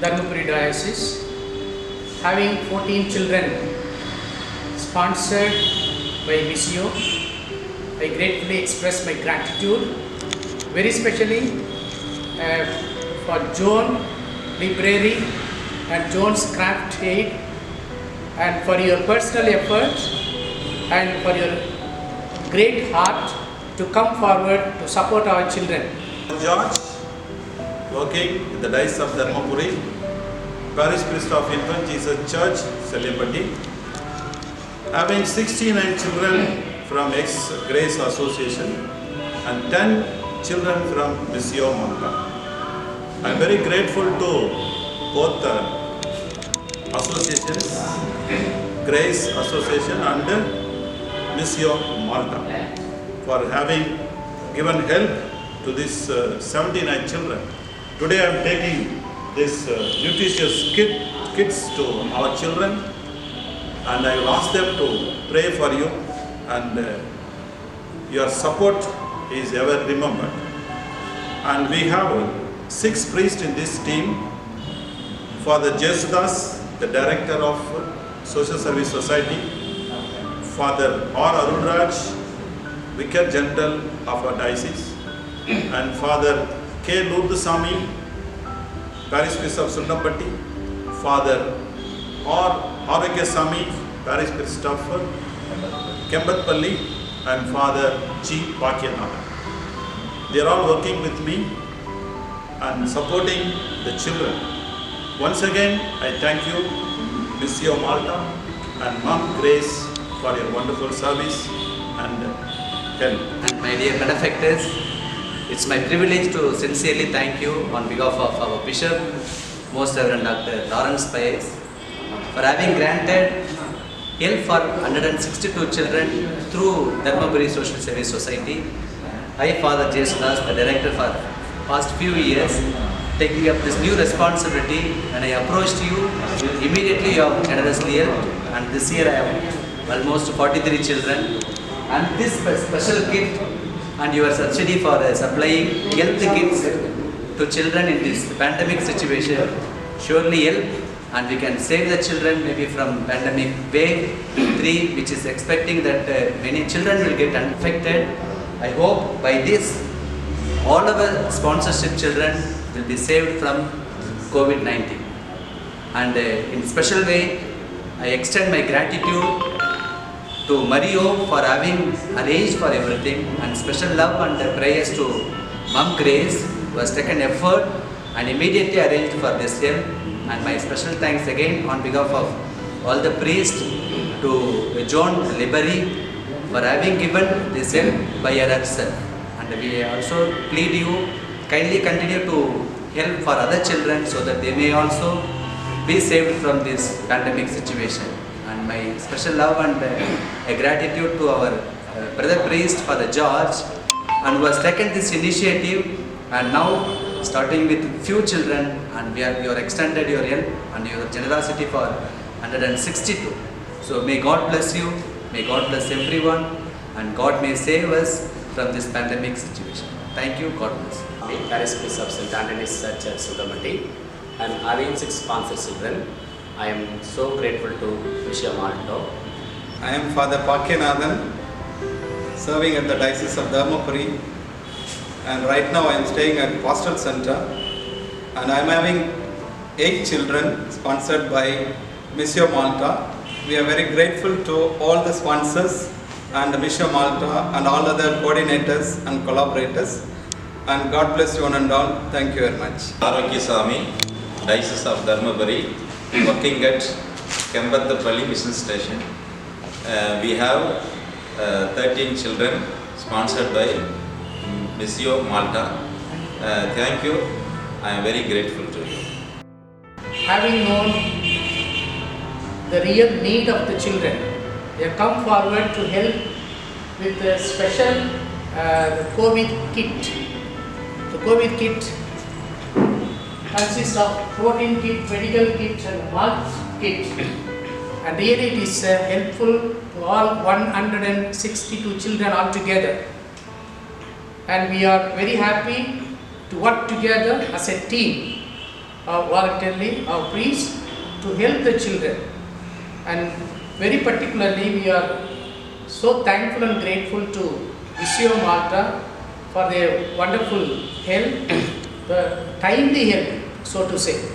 Dharmapuri Diocese, having 14 children sponsored by Missio. I gratefully express my gratitude, very specially for Joan Library and Joan's Craft Aid, and for your personal effort and for your great heart to come forward to support our children. George, working in the Diocese of Dharmapuri, Parish Priest of Infant Jesus Church, Selimpati, having 69 children from Ex-Grace Association and 10 children from Missio Malta. I am very grateful to both associations, Grace Association and Missio Malta, for having given help to these 79 children. Today I am taking this nutritious kits to our children, and I will ask them to pray for you, and your support is ever remembered. And we have 6 priests in this team. Father Jesudas, the Director of Social Service Society, Father R. Arunraj, Vicar General of our Diocese, and Father K. Lurdusamy, Parish Priest of Sundampatti, Father R. Aragyasamy, Parish Priest of Kembatpalli, and Father G. Pakyanathan. They are all working with me and supporting the children. Once again, I thank you, Missio Malta and Mom Grace, for your wonderful service and help. And my dear benefactors, it's my privilege to sincerely thank you on behalf of our Bishop, Most Reverend Dr. Lawrence Paez, for having granted help for 162 children through Dharmapuri Social Service Society. I, Father Jesudas, the Director for past few years, taking up this new responsibility, and I approached you. Immediately you have generously helped, and this year I have almost 43 children. And this special gift and your subsidy for supplying health kits to children in this pandemic situation surely help, and we can save the children maybe from pandemic wave 3, which is expecting that many children will get infected. I hope by this all our sponsorship children will be saved from COVID-19. And in special way, I extend my gratitude to Mario for having arranged for everything, and special love and prayers to Mom Grace, who has taken effort and immediately arranged for this help. And my special thanks again on behalf of all the priests to John Libery for having given this help by herself. And we also plead you, kindly continue to help for other children so that they may also be saved from this pandemic situation. And my special love and a gratitude to our brother priest, Father George, and who has taken this initiative, and now starting with few children, and you have extended your help and your generosity for 162. So may God bless you, may God bless everyone, and God may save us from this pandemic situation. Thank you, God bless. Parish Priest of St. Anthony's Church at Sundampatti, and having 6 sponsored children. I am so grateful to Missio Malta. I am Father Pakyanathan, serving at the Diocese of Dharmapuri, and right now I am staying at Pastoral Center, and I am having 8 children sponsored by Missio Malta. We are very grateful to all the sponsors and Missio Malta and all other coordinators and collaborators, and God bless you one and all. Thank you very much. Aragyasamy, Diocese of Dharmapuri, working at Kembatpalli Mission Station. We have 13 children sponsored by Missio Malta. Thank you. I am very grateful to you. Having known the real need of the children, they have come forward to help with a special COVID kit. The COVID kit consists of protein kit, medical kit and malt kit, and really it is helpful to all 162 children altogether. And we are very happy to work together as a team voluntarily, our priests, to help the children. And very particularly, we are so thankful and grateful to Visio Malta for their wonderful help, the timely help, so to say,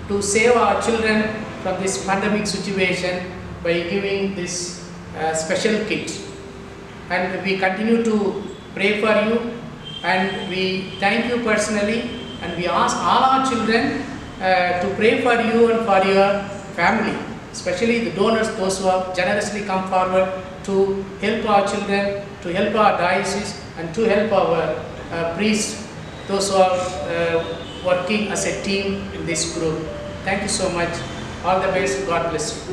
to save our children from this pandemic situation by giving this special kit. And we continue to pray for you, and we thank you personally, and we ask all our children to pray for you and for your family, especially the donors, those who have generously come forward to help our children, to help our diocese, and to help our priests, those who are working as a team in this group. Thank you so much. All the best. God bless you.